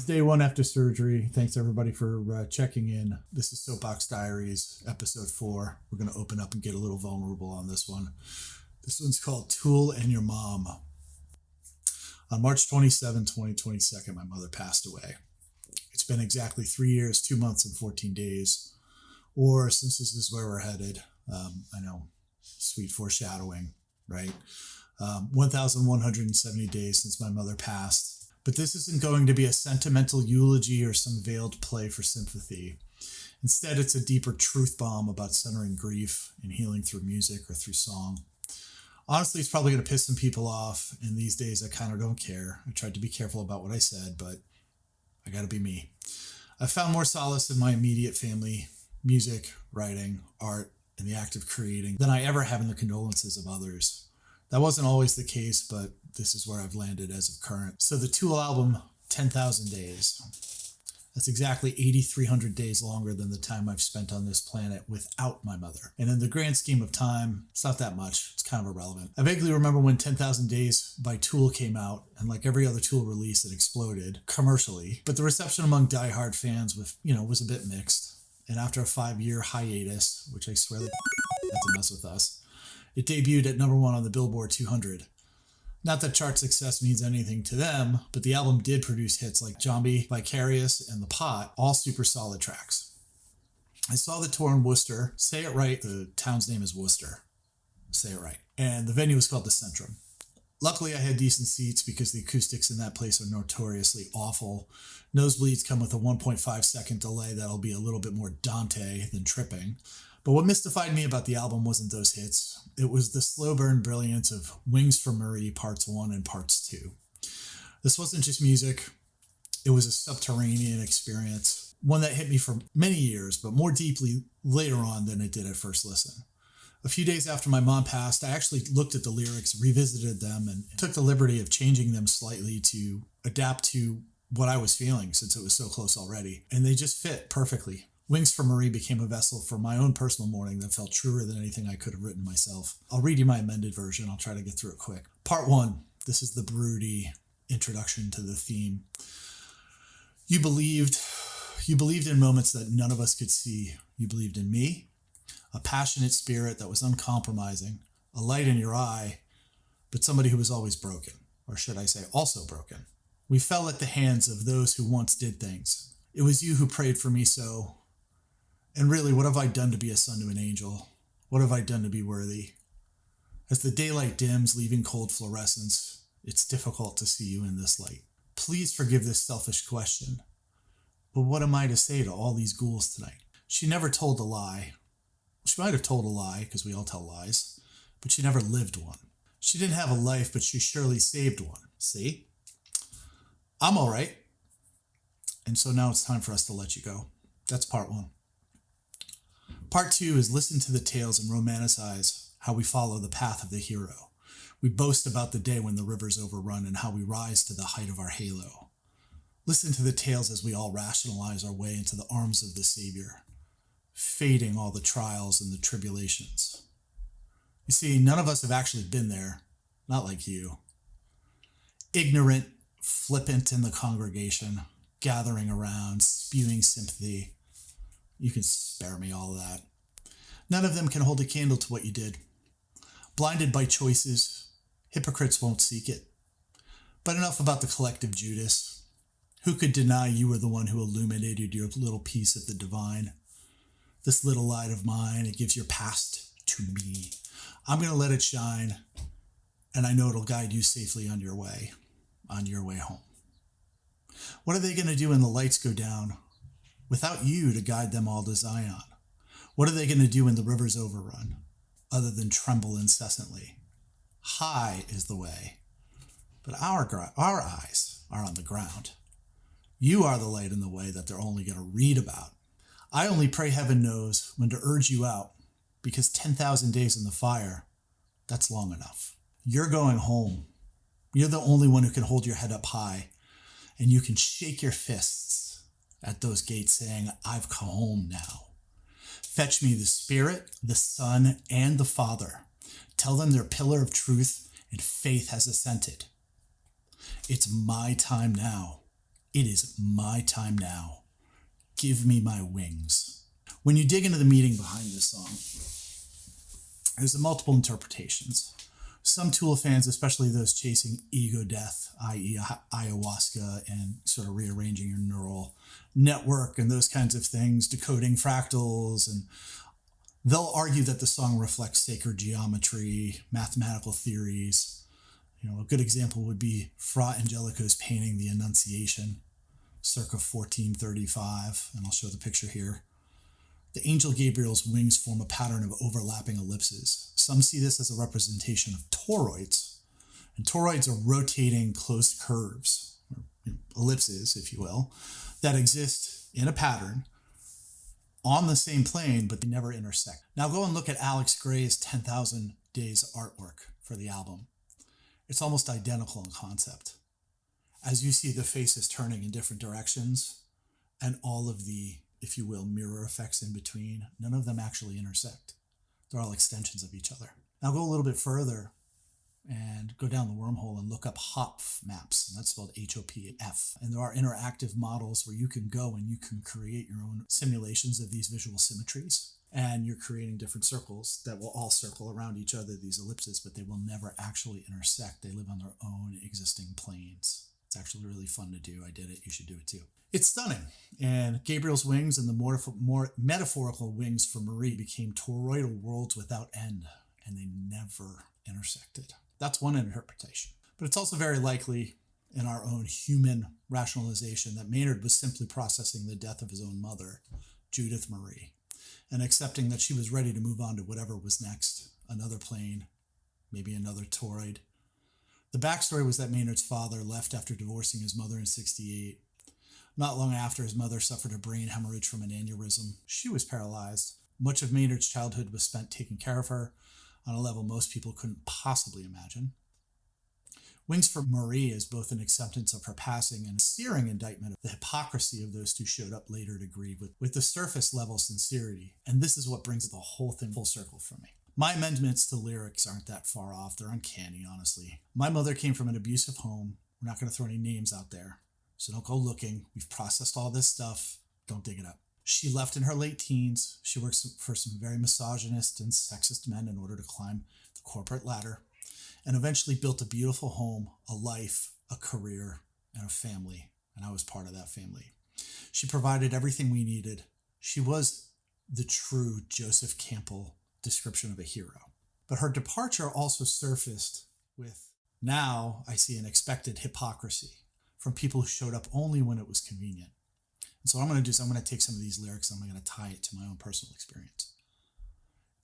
day one after surgery. Thanks everybody for checking in. This is Soapbox Diaries, episode 4. We're going to open up and get a little vulnerable on this one. This one's called Tool and Your Mom. On March 27, 2022, my mother passed away. It's been exactly 3 years, 2 months, and 14 days. Or since this is where we're headed, I know, sweet foreshadowing, right? 1,170 days since my mother passed. But this isn't going to be a sentimental eulogy or some veiled play for sympathy. Instead, it's a deeper truth bomb about centering grief and healing through music or through song. Honestly, it's probably going to piss some people off, and these days I kind of don't care. I tried to be careful about what I said, but I got to be me. I found more solace in my immediate family, music, writing, art, and the act of creating than I ever have in the condolences of others. That wasn't always the case, but this is where I've landed as of current. So the Tool album, 10,000 Days. That's exactly 8,300 days longer than the time I've spent on this planet without my mother. And in the grand scheme of time, it's not that much. It's kind of irrelevant. I vaguely remember when 10,000 Days by Tool came out, and like every other Tool release, it exploded commercially. But the reception among diehard fans was a bit mixed. And after a 5-year hiatus, which I swear had to mess with us, it debuted at number 1 on the Billboard 200. Not that chart success means anything to them, but the album did produce hits like Zombie, Vicarious, and The Pot, all super solid tracks. I saw the tour in Worcester. Say it right, the town's name is Worcester. Say it right. And the venue was called the Centrum. Luckily, I had decent seats because the acoustics in that place are notoriously awful. Nosebleeds come with a 1.5 second delay that'll be a little bit more Dante than tripping. But what mystified me about the album wasn't those hits. It was the slow burn brilliance of Wings for Marie Parts 1 and Parts 2. This wasn't just music. It was a subterranean experience, one that hit me for many years, but more deeply later on than it did at first listen. A few days after my mom passed, I actually looked at the lyrics, revisited them, and took the liberty of changing them slightly to adapt to what I was feeling since it was so close already. And they just fit perfectly. Wings for Marie became a vessel for my own personal mourning that felt truer than anything I could have written myself. I'll read you my amended version. I'll try to get through it quick. Part 1. This is the broody introduction to the theme. You believed in moments that none of us could see. You believed in me, a passionate spirit that was uncompromising, a light in your eye, but somebody who was always broken, or should I say also broken. We fell at the hands of those who once did things. It was you who prayed for me so. And really, what have I done to be a son to an angel? What have I done to be worthy? As the daylight dims, leaving cold fluorescence, it's difficult to see you in this light. Please forgive this selfish question. But what am I to say to all these ghouls tonight? She never told a lie. She might have told a lie, because we all tell lies, but she never lived one. She didn't have a life, but she surely saved one. See? I'm all right. And so now it's time for us to let you go. That's part 1. Part 2 is listen to the tales and romanticize how we follow the path of the hero. We boast about the day when the river's overrun and how we rise to the height of our halo. Listen to the tales as we all rationalize our way into the arms of the Savior, fading all the trials and the tribulations. You see, none of us have actually been there, not like you. Ignorant, flippant in the congregation, gathering around, spewing sympathy. You can spare me all of that. None of them can hold a candle to what you did. Blinded by choices, hypocrites won't seek it. But enough about the collective Judas. Who could deny you were the one who illuminated your little piece of the divine? This little light of mine, it gives your past to me. I'm going to let it shine, and I know it'll guide you safely on your way home. What are they going to do when the lights go down without you to guide them all to Zion? What are they going to do when the river's overrun, other than tremble incessantly? High is the way, but our eyes are on the ground. You are the light in the way that they're only going to read about. I only pray heaven knows when to urge you out, because 10,000 days in the fire, that's long enough. You're going home. You're the only one who can hold your head up high, and you can shake your fists at those gates saying, I've come home now. Fetch me the Spirit, the Son, and the Father. Tell them their pillar of truth and faith has ascended. It's my time now. It is my time now. Give me my wings. When you dig into the meaning behind this song, there's multiple interpretations. Some Tool fans, especially those chasing ego death, i.e. ayahuasca and sort of rearranging your neural network and those kinds of things, decoding fractals, and they'll argue that the song reflects sacred geometry, mathematical theories. A good example would be Fra Angelico's painting The Annunciation, circa 1435, and I'll show the picture here. The angel Gabriel's wings form a pattern of overlapping ellipses. Some see this as a representation of toroids, and toroids are rotating closed curves, or ellipses, if you will, that exist in a pattern on the same plane, but they never intersect. Now go and look at Alex Gray's 10,000 Days artwork for the album. It's almost identical in concept. As you see the faces turning in different directions and all of the, if you will, mirror effects in between, none of them actually intersect. They're all extensions of each other. Now go a little bit further and go down the wormhole and look up HOPF maps, and that's spelled HOPF. And there are interactive models where you can go and you can create your own simulations of these visual symmetries. And you're creating different circles that will all circle around each other, these ellipses, but they will never actually intersect. They live on their own existing planes. It's actually really fun to do. I did it. You should do it too. It's stunning. And Gabriel's wings and the more metaphorical wings for Marie became toroidal worlds without end, and they never intersected. That's one interpretation. But it's also very likely in our own human rationalization that Maynard was simply processing the death of his own mother, Judith Marie, and accepting that she was ready to move on to whatever was next, another plane, maybe another toroid. The backstory was that Maynard's father left after divorcing his mother in 1968. Not long after, his mother suffered a brain hemorrhage from an aneurysm. She was paralyzed. Much of Maynard's childhood was spent taking care of her on a level most people couldn't possibly imagine. Wings for Marie is both an acceptance of her passing and a searing indictment of the hypocrisy of those who showed up later to grieve with the surface level sincerity. And this is what brings the whole thing full circle for me. My amendments to lyrics aren't that far off. They're uncanny, honestly. My mother came from an abusive home. We're not going to throw any names out there, so don't go looking. We've processed all this stuff. Don't dig it up. She left in her late teens. She worked for some very misogynist and sexist men in order to climb the corporate ladder, and eventually built a beautiful home, a life, a career, and a family. And I was part of that family. She provided everything we needed. She was the true Joseph Campbell description of a hero. But her departure also surfaced with, now I see an expected hypocrisy from people who showed up only when it was convenient. And so what I'm going to do is I'm going to take some of these lyrics and I'm going to tie it to my own personal experience.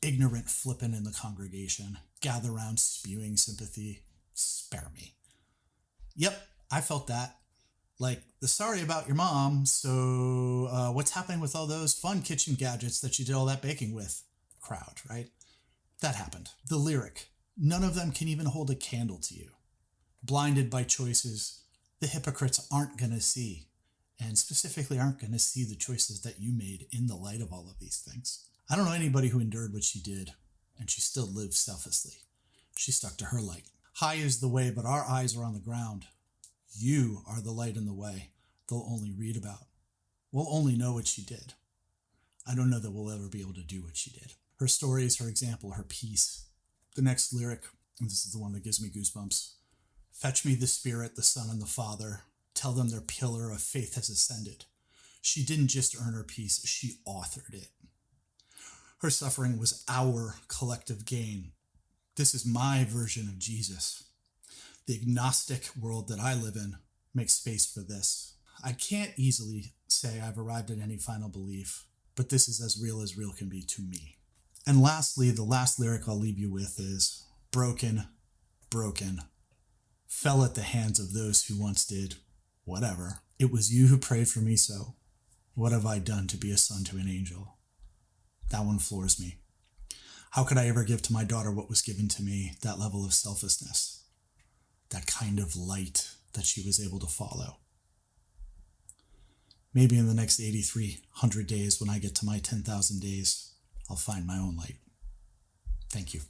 Ignorant flippant in the congregation, gather round spewing sympathy, spare me. Yep, I felt that. Like, the sorry about your mom, so what's happening with all those fun kitchen gadgets that you did all that baking with? Crowd, right? That happened. The lyric, none of them can even hold a candle to you. Blinded by choices the hypocrites aren't going to see, and specifically aren't going to see the choices that you made in the light of all of these things. I don't know anybody who endured what she did, and she still lived selflessly. She stuck to her light. High is the way, but our eyes are on the ground. You are the light in the way they'll only read about. We'll only know what she did. I don't know that we'll ever be able to do what she did. Her story is her example, her peace. The next lyric, and this is the one that gives me goosebumps. Fetch me the Spirit, the Son, and the Father. Tell them their pillar of faith has ascended. She didn't just earn her peace, she authored it. Her suffering was our collective gain. This is my version of Jesus. The agnostic world that I live in makes space for this. I can't easily say I've arrived at any final belief, but this is as real can be to me. And lastly, the last lyric I'll leave you with is, broken, broken, fell at the hands of those who once did whatever. It was you who prayed for me, so what have I done to be a son to an angel? That one floors me. How could I ever give to my daughter what was given to me, that level of selflessness, that kind of light that she was able to follow? Maybe in the next 8,300 days, when I get to my 10,000 days, I'll find my own light. Thank you.